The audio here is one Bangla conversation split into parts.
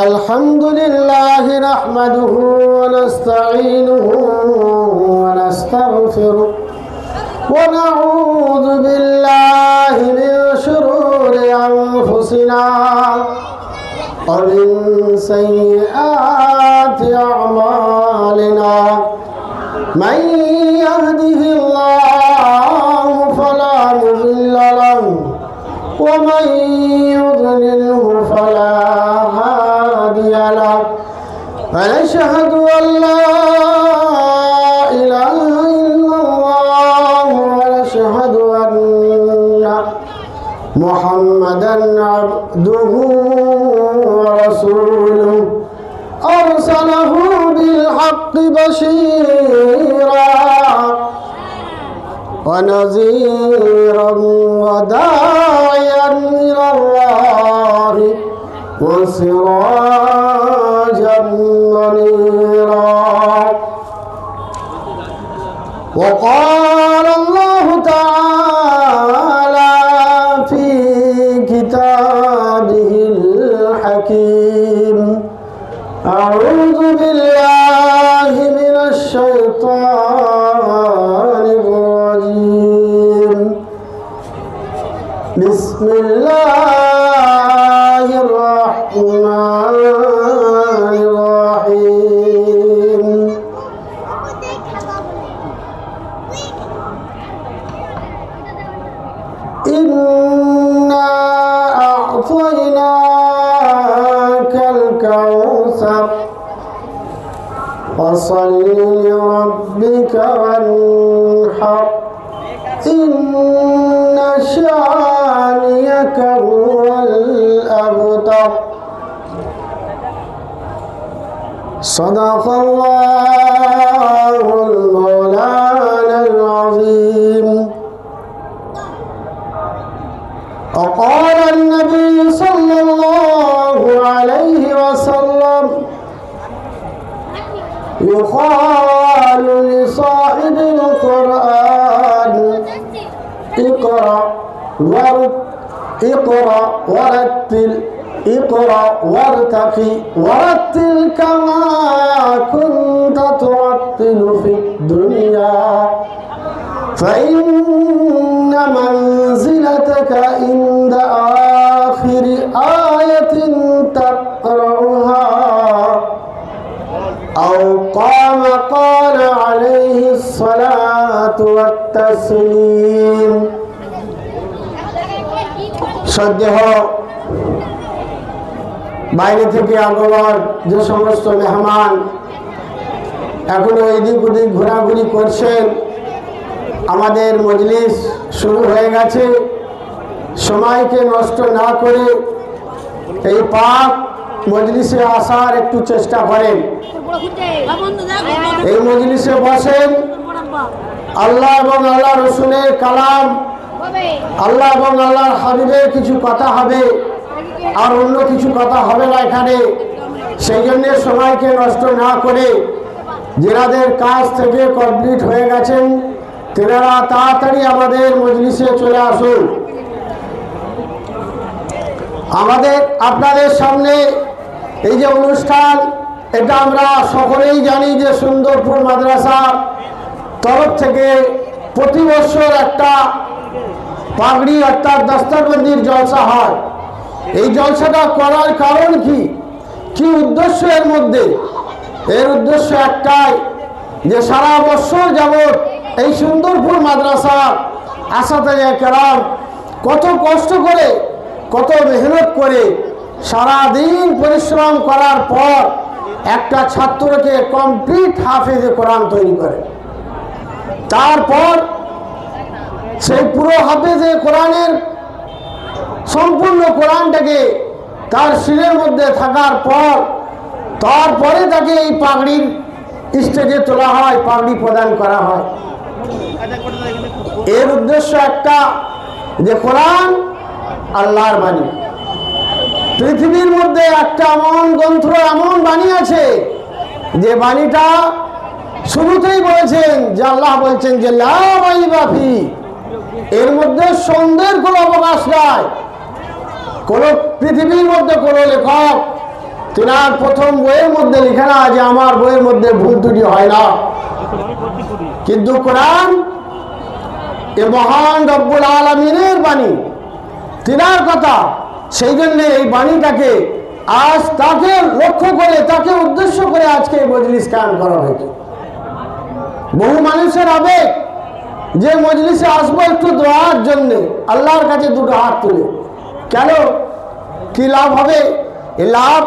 الحمد لله نحمده ونستعينه ونستغفره ونعوذ بالله من شرور أنفسنا ومن سيئات أعمالنا من يهده الله فلا مضل له ومن يضلله فلا هادي له ونشهد أن لا إله إلا الله ونشهد أن محمدا عبده ورسوله أرسله بالحق بشيرا ونذيرا وداعيا إلى الله وسراجا منيرا. وقال الله تعالى في كتابه الحكيم: أعوذ بالله من الشيطان الرجيم. بسم الله الرحمن الرحيم. إنا أعطيناك الكوثر فصل لربك وانحر إن شانئك هو الأبتر. صدق الله المولانا العظيم. وقال النبي صلى الله عليه وسلم: يقال لصاحب القرآن اقرأ وارتقي ورتل كما كنت ترتل في الدنيا فإن منزلتك عند آخر آية تقرأها أو قال عليه الصلاة والتسليم. শ্রদ্ধেয় বাইরে থেকে আগমন যে সমস্ত মেহমান এখনো এদিক ওদিক ঘোরাঘুরি করছেন, আমাদের মজলিস শুরু হয়ে গেছে। সময়কে নষ্ট না করে এই পাক মজলিসে আসার একটু চেষ্টা করেন। এই মজলিসে বসেন, আল্লাহ এবং আল্লাহ রসুলের কালাম, আল্লাহ এবং আল্লাহর হাবিবের কিছু কথা হবে, আর অন্য কিছু কথা হবে না এখানে। সেই জন্য সময়কে নষ্ট না করে যাদের কাজ থেকে কমপ্লিট হয়ে গেছেন তেনারা তাড়াতাড়ি আমাদের মজলিসে চলে আসুন। আপনাদের সামনে এই যে অনুষ্ঠান, এটা আমরা সকলেই জানি যে সুন্দরপুর মাদ্রাসার তরফ থেকে প্রতি বছর একটা পাগড়ি অর্থাৎ দস্তরবন্দির জলসা হয়। এই জলসাটা করার কারণ কি উদ্দেশ্য এর মধ্যে? এর উদ্দেশ্য একটাই যে সারা বছর যাবৎ এই সুন্দরপুর মাদ্রাসার আসাতায়ে কেরাম কত কষ্ট করে, কত মেহনত করে, সারাদিন পরিশ্রম করার পর একটা ছাত্রকে কমপ্লিট হাফেজে কোরআন তৈরি করে। তারপর সেই পুরো হাফেজে কোরআনের সম্পূর্ণ কোরআনটাকে তার শিরের মধ্যে থাকার পর তারপরে তাকে এই পাগড়ির স্টেজে তোলা হয়, পাগড়ি প্রদান করা হয়। এর উদ্দেশ্য একটা যে কোরআন আল্লাহর বাণী। পৃথিবীর মধ্যে একটা এমন গ্রন্থ, এমন বাণী আছে যে বাণীটা শুরুতেই বলেছেন যে আল্লাহ বলছেন যে লা রাইবা ফি, এর মধ্যে সন্দেহের কোনো অবকাশ নাই। কোন পৃথিবীর মধ্যে কোন লেখক তিনার প্রথম বইয়ের মধ্যে লিখে না যে আমার বইয়ের মধ্যে ভুল ত্রুটি হয় না, কিন্তু কোরআন এ মহান রব্বুল আলামিনের বাণী, তিনার কথা। সেই জন্য এই বাণীটাকে আজ তাকে লক্ষ্য করে, তাকে উদ্দেশ্য করে আজকে এই মজলিস কায়েম করা হয়েছে। বহু মানুষের আবেগ যে মজলিসে আসবো একটু দোয়ার জন্য, আল্লাহর কাছে দুটো হাত তুলে। কেন, কি লাভ হবে? এই লাভ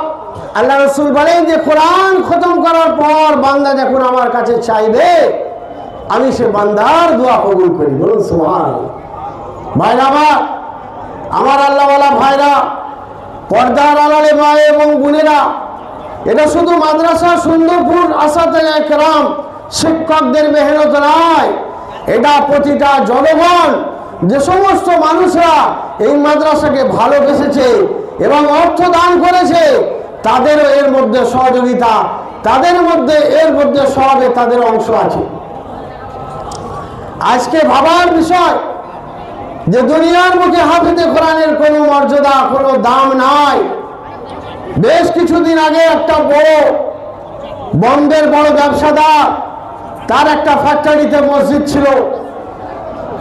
আল্লাহ রসুল বলেন যে কোরআন খতম করার পর বান্দা যখন আমার কাছে চাইবে, আমি সে বান্দার দোয়া কবুল করি। বলুন সুবহানাল্লাহ। ভাইরা আমার আল্লাহওয়ালা ভাইরা, পর্দার আড়ালে মা এবং বোনেরা, এটা শুধু মাদ্রাসা সুন্দরপুর আসাতেজে কেরাম শিক্ষকদের মেহনত নয়, এটা প্রতিটা জনগণ, যে সমস্ত মানুষরা এই মাদ্রাসাকে ভালোবেসেছে এবং অর্থ দান করেছে, তাদেরও এর মধ্যে সহযোগিতা, তাদের মধ্যে এর মধ্যে সবে তাদের অংশ আছে। আজকে ভাবার বিষয় যে দুনিয়ার মুখে হাফেজে কোরআনের কোনো মর্যাদা, কোনো দাম নাই। বেশ কিছুদিন আগে একটা বড় বম্বের বড় ব্যবসাদার, তার একটা ফ্যাক্টরিতে মসজিদ ছিল,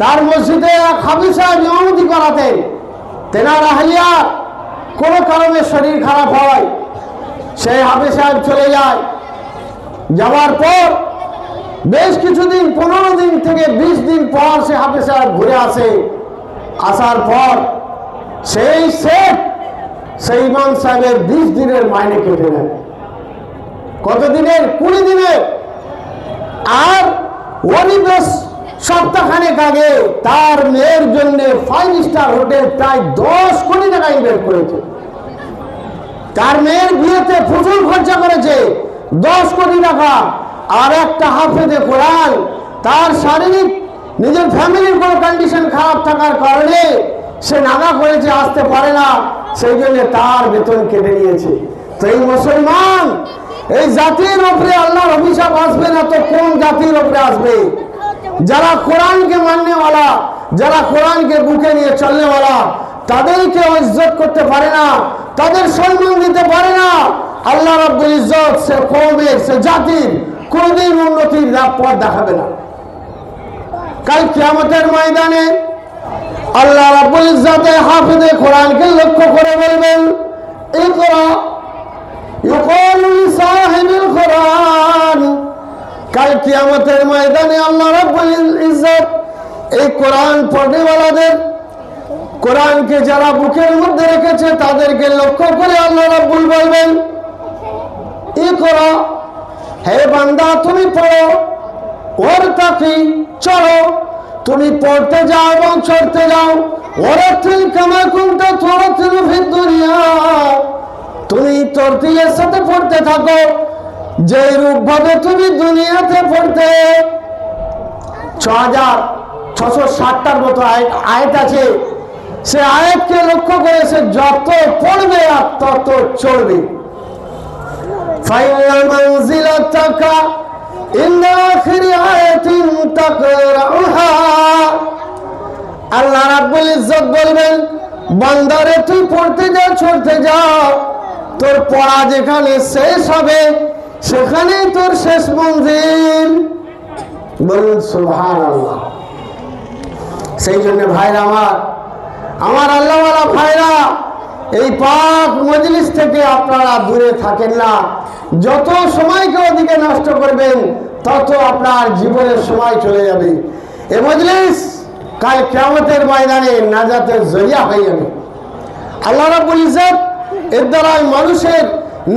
তার মসজিদে এক হাফেজ সাহেব ইমামতি করাতেন। তেনার আহলিয়া কোনো কারণে শরীর খারাপ হয়, সেই হাফেজ সাহেব চলে যায়। যাওয়ার পর বেশ কিছুদিন, 15 দিন থেকে 20 দিন পর সে হাফেজ সাহেব ঘুরে আসে। আসার পর সেই ইমাম সাহেবের 20 দিনের মাইনে কেটে নেয়। কত দিনের? 20 দিনের। আর ওরই বেশ সপ্তাহখানেক আগে তার মেয়ের জন্য 5 স্টার হোটেল প্রায় 10 কোটি টাকা ইনভেস্ট করেছে। তার মেয়ের বিয়েতে প্রচুর খরচা করেছে, 10 কোটি টাকা। আর একটা হাফেজে কোরআন, তার শারীরিক নিজের ফ্যামিলির কোনো কন্ডিশন খারাপ থাকার কারণে সে নাগা করেছে, আসতে পারে না, সেই জন্য তার বেতন কেটে নিয়েছে। তো এই মুসলমান, এই জাতির উপরে আল্লাহর অভিশাপ আসবে না তো কোন জাতির উপরে আসবে? যারা কোরআনকে মাননেওয়ালা, যারা কোরআনকে বুকে নিয়ে চলনেওয়ালা, তাদেরকে ইজ্জত করতে পারে না, তাদের সম্মান দিতে পারে না, আল্লাহ রাব্বুল ইজ্জত সে কওমের, সে জাতির কোনদিন উন্নতির পথ দেখাবে না। কাল কিয়ামতের ময়দানে আল্লাহ রাব্বুল ইজ্জত হাফেজে কোরআনকে লক্ষ্য করে বলবেন, ইকরা ইউকালু লিসাহিবিল কোরআন। কাল কিয়ামতের ময়দানে আল্লাহ রাব্বুল ইজ্জত এই কোরআন পড়নেওয়ালাদের, কোরআনকে যারা বুকের মধ্যে রেখেছে তাদেরকে লক্ষ্য করে আল্লাহ রাব্বুল বলবেন, ইকরা, হে বান্দা তুমি পড়ো, ওয়ারতাকি, চলো, তুমি পড়তে যাও এবং চড়তে যাও, ওয়ারাতিল কামা কুনতা তুরাতিলু ফিদ দুনিয়া, তুমি তরতিলের সাথে পড়তে থাকো যে রূপ ভাবে তুমি দুনিয়াতে পড়তে। 6660টার মতো আয়াত আছে। সে আয়াতকে লক্ষ্য করে সে যত পড়বে আর তত চড়বে। ফাইনাল মানজিলাতাকা ইন আখিরি আয়াতিন তাকরাউহা, আল্লাহ রাব্বুল ইজ্জত বলবেন, বান্দারে তুই পড়তে যা, চড়তে যা, তোর পড়া যেখানে শেষ হবে সেখানেই তোর শেষ মঞ্জিল। বলুন সুবহানাল্লাহ। সেই জন্য ভাইরা আমার আল্লাহওয়ালা ভাইরা, এই পাক মজলিস থেকে আপনারা দূরে থাকেন না। যত সময়কে ওদিকে নষ্ট করবেন তত আপনার জীবনের সময় চলে যাবে। এই মজলিস কাল কিয়ামতের ময়দানে নাজাতের জরিয়া হয়ে যাবে। আল্লাহ রাব্বুল ইজ্জত এর দ্বারা মানুষের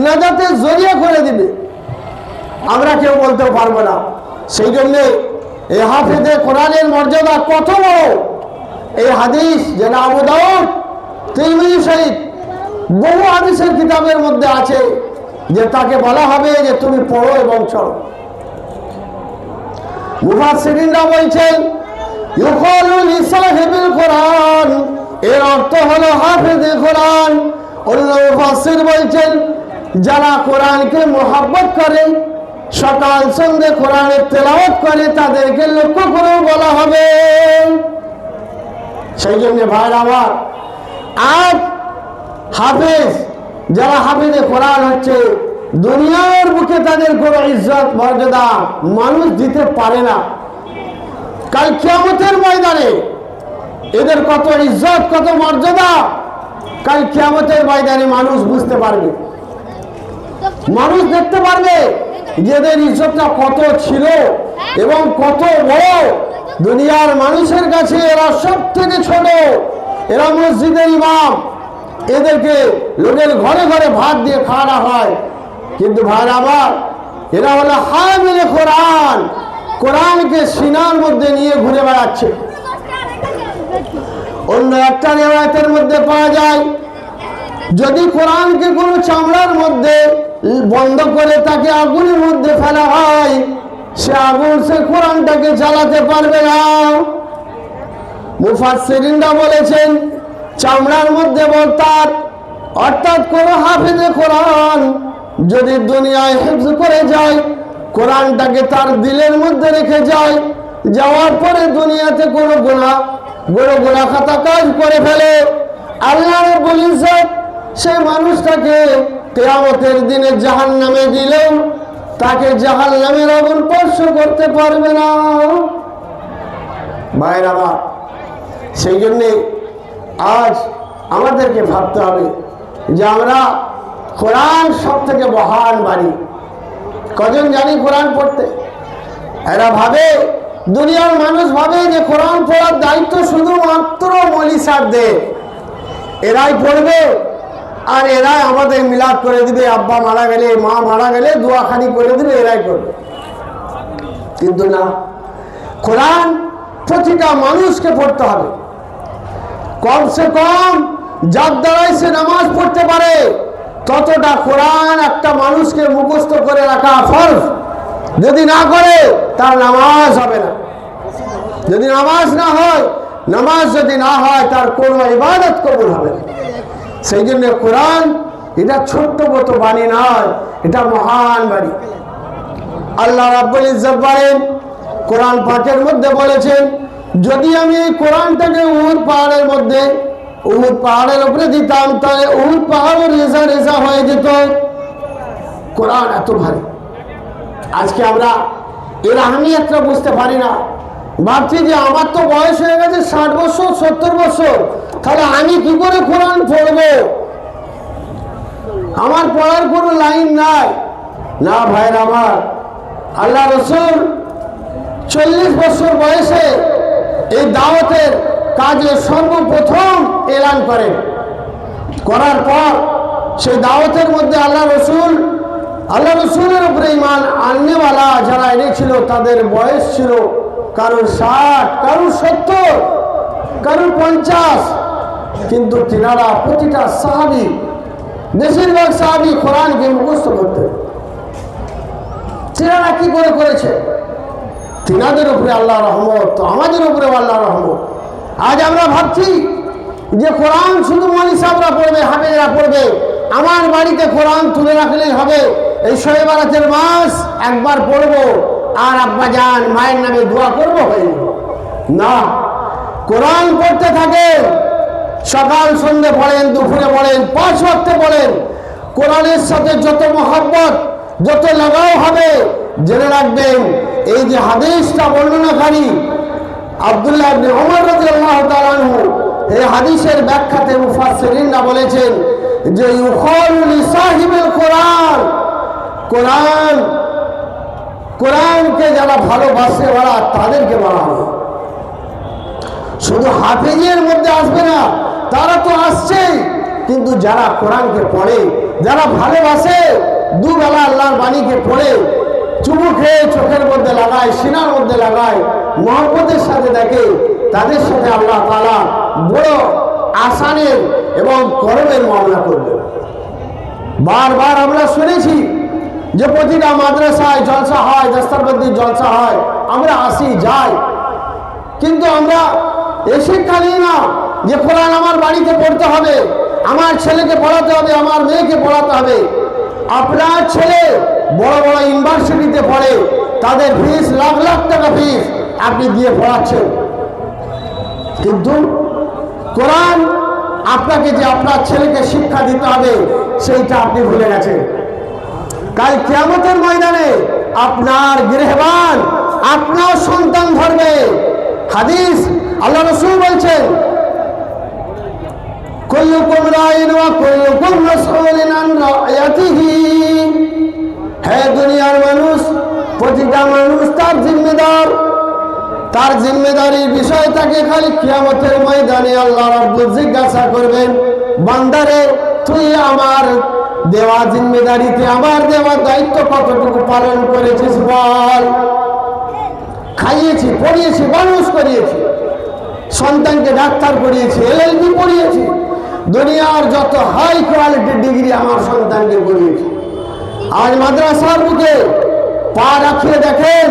নাজাতের জরিয়া করে দিবে, আমরা কেউ বলতে পারবো না। সেই জন্যে এই হাফেজে কোরআনের মর্যাদা কত বড়। এই হাদিস যেটা আবু দাউদ, তিরমিজি শরীফ, বহু হাদিসের কিতাবের মধ্যে আছে যে তাকে বলা হবে যে তুমি পড়ো এবং চলো। মুফাসসিরিনরা বলছেন, ইউকালু লিসাহিবিল কোরআন, এর অর্থ হলো হাফেজে কোরআন। অন্য মুফাসসির বলছেন, যারা কোরআনকে মুহাব্বত করে, সকাল সন্ধ্যে কোরআনের তেলাওয়াত করে, তাদেরকে লক্ষ্য করে বলা হবে। সেই জন্য ভাইরা আমার, আজ হাফেজ যারা হাফেজে কোরআন হচ্ছে, দুনিয়ার বুকে তাদের কোনো ইজ্জত মর্যাদা মানুষ দিতে পারে না। কাল কিয়ামতের ময়দানে এদের কত ইজ্জত, কত মর্যাদা কাল কিয়ামতের ময়দানে মানুষ বুঝতে পারবে, মানুষ দেখতে পারবে যে এদের ইজ্জতটা কত ছিল এবং কত বড়। দুনিয়ার মানুষের কাছে এরা সব থেকে ছোট, এরা মসজিদের ইমাম, এদেরকে লোকের ঘরে ঘরে ভাত দিয়ে খাওয়ানো হয়, কিন্তু ভাই আবার এরা হলো হামিলে কোরআন, কোরআনকে সিনার মধ্যে নিয়ে ঘুরে বেড়াচ্ছে। অন্য একটা রিওয়ায়াতের মধ্যে পাওয়া যায়, যদি কোরআনকে কোনো চামড়ার মধ্যে বন্ধ করে তাকে আগুনের মধ্যে ফেলা হয়, সে আগুন সে কোরআনটাকে জ্বালাতে পারবে না। মুফাসসিরিনরা বলেছেন চামড়ার মধ্যে বলতার, অর্থাৎ কোন হাফেজে কোরআন যদি দুনিয়ায় হিফজ করে যায়, কোরআনটাকে তার দিলের মধ্যে রেখে যায়, যাওয়ার পরে দুনিয়াতে কোনো গুনাহ খাতা কাজ করে ফেলে, আল্লাহ রাব্বুল ইজ্জত সেই মানুষটাকে কিয়ামতের দিনে জাহান্নামে দিলেও তাকে জাহান্নামের আগুন স্পর্শ করতে পারবে না। ভাইরা আমার, সেই জন্যে আজ আমাদেরকে ভাবতে হবে যে আমরা কোরআন সব থেকে মহান বাণী। কজন জানি কোরআন পড়তে? এরা ভাবে, দুনিয়ার মানুষ ভাবে যে কোরআন পড়ার দায়িত্ব শুধুমাত্র মৌলভী সাহেবদের, এরাই পড়বে আর এরাই আমাদের মিলাদ করে দিবে, আব্বা মারা গেলে মা মারা গেলে দোয়াখানি করে দিবে, এরাই করবে। কিন্তু না, কোরআন প্রতিটা মানুষকে পড়তে হবে। কমসে কম যার দ্বারাই সে নামাজ পড়তে পারে ততটা কোরআন একটা মানুষকে মুখস্থ করে রাখা ফরজ। যদি না করে তার নামাজ হবে না। যদি নামাজ না হয়, নামাজ যদি না হয় তার কোনো ইবাদত কবুল হবে না। সেই জন্য কোরআন এটা ছোট্ট মতো বাণী নয়, এটা মহান বাণী। আল্লাহ রাব্বুল ইজ্জত বলেন, কোরআন পাকের মধ্যে বলেছেন, যদি আমি এই কোরআনটাকে উহুদ পাহাড়ের মধ্যে, উহুদ পাহাড়ের উপরে দিতাম, তাহলে উহুদ পাহাড় রেজা রেজা হয়ে যেত। কোরআন এত ভারী। আজকে আমরা এর আহমিয়তটা বুঝতে পারি না। ভাবছি যে আমার তো বয়স হয়ে গেছে 60 বছর 70 বছর, তাহলে আমি কি করে কোরআন পড়বো? আমার পড়ার কোনো লাইন নাই। না ভাইরা আমার, আল্লাহ রাসূল 40 বছর বয়সে এই দাওয়াতের কাজে সর্বপ্রথম এলান করেন। করার পর সেই দাওয়াতের মধ্যে আল্লাহ রসুলের উপরে ঈমান আননেওয়ালা যারা এনেছিল তাদের বয়স ছিল কারোর 60, কারোর 70, কারোর 50, কিন্তু তিনারা প্রতিটা সাহাবী, বেশিরভাগ সাহাবী কোরআনকে মুখস্থ করতেন। তিনারা কি করে করেছে? তিনাদের উপরে আল্লাহ রহমত, তো আমাদের উপরে আল্লাহ রহমত। আজ আমরা ভাবছি যে কোরআন শুধু মৌলভী সাহেবরা পড়বে, হাফেজরা পড়বে, আমার বাড়িতে কোরআন তুলে রাখলেই হবে, এই শবে বারাতের মাস একবার পড়বো আর আব্বা জান মায়ের নামে দোয়া করবো, হয়ে যাবে না। কোরআন পড়তে থাকেন, সকাল সন্ধ্যে পড়েন, দুপুরে পড়েন, 5 ওয়াক্তে পড়েন। কোরআনের সাথে যত মহব্বত, যত লাগাও হবে, জেনে রাখবেন এই যে হাদিসটা বর্ণনাকারী আব্দুল্লাহ ইবনে ওমর রাদিয়াল্লাহু তাআলা আনহু, এই হাদিসের ব্যাখ্যাতে মুফাসসিরিনরা বলেছেন যে ইউকালু লিসাহিবিল কোরআন, কোরআনকে যারা ভালোবাসে ওরা তাদেরকে বলা হয়। শুধু হাফেজের মধ্যে আসবে না, তারা তো আসছেই, কিন্তু যারা কোরআনকে পড়ে, যারা ভালোবাসে, দুবেলা আল্লাহর বাণীকে পড়ে, চুমু খেয়ে চোখের মধ্যে লাগায়, সিনার মধ্যে লাগায়, মহব্বতের সাথে দেখে, তাদের সাথে আল্লাহ তাআলা বড় আসানের এবং করমের মামলা করবে। বারবার আমরা শুনেছি যে প্রতিটা মাদ্রাসায় জলসা হয়, দস্তরবন্দির জলসা হয়, আমরা আসি যাই, কিন্তু আমরা এ শিক্ষা নিই না যে কোরআন আমার বাড়িতে পড়তে হবে, আমার ছেলেকে পড়াতে হবে, আমার মেয়েকে পড়াতে হবে। আপনার ছেলে বড় বড় ইউনিভার্সিটিতে পড়ে, তাদের ফিস লাখ লাখ টাকা ফিস আপনি দিয়ে পড়াচ্ছেন, কিন্তু কোরআন আপনাকে যে আপনার ছেলেকে শিক্ষা দিতে হবে সেইটা আপনি ভুলে গেছেন। কাল কিয়ামতের ময়দানে আপনার গৃহবান আপনার সন্তান ধরবে। হাদিস আল্লাহ রাসূল বলছেন, কুল্লুকুম রাইন ওয়া কুল্লুকুম মাসউলুন আন রাইয়াতিহি। হে দুনিয়ার মানুষ, প্রতিটা মানুষ তার জিম্মেদার, তার জিম্মেদারির বিষয় তাকে খালি কিয়ামতের ময়দানে আল্লাহ রাব্বুল জিজ্ঞাসা করবেন, বান্দারে তুই আমার দেওয়া জিম্মেদারিতে আমার দেওয়া দায়িত্ব কতটুকু পালন করেছিস বল। খাইয়েছি, পড়িয়েছি, মানুষ করিয়েছি, সন্তানকে ডাক্তার করিয়েছি, LLB পড়িয়েছি, দুনিয়ার যত হাই কোয়ালিটির ডিগ্রি আমার সন্তানকে করিয়েছি। আজ মাদ্রাসার বুকে পা রাখিয়ে দেখেন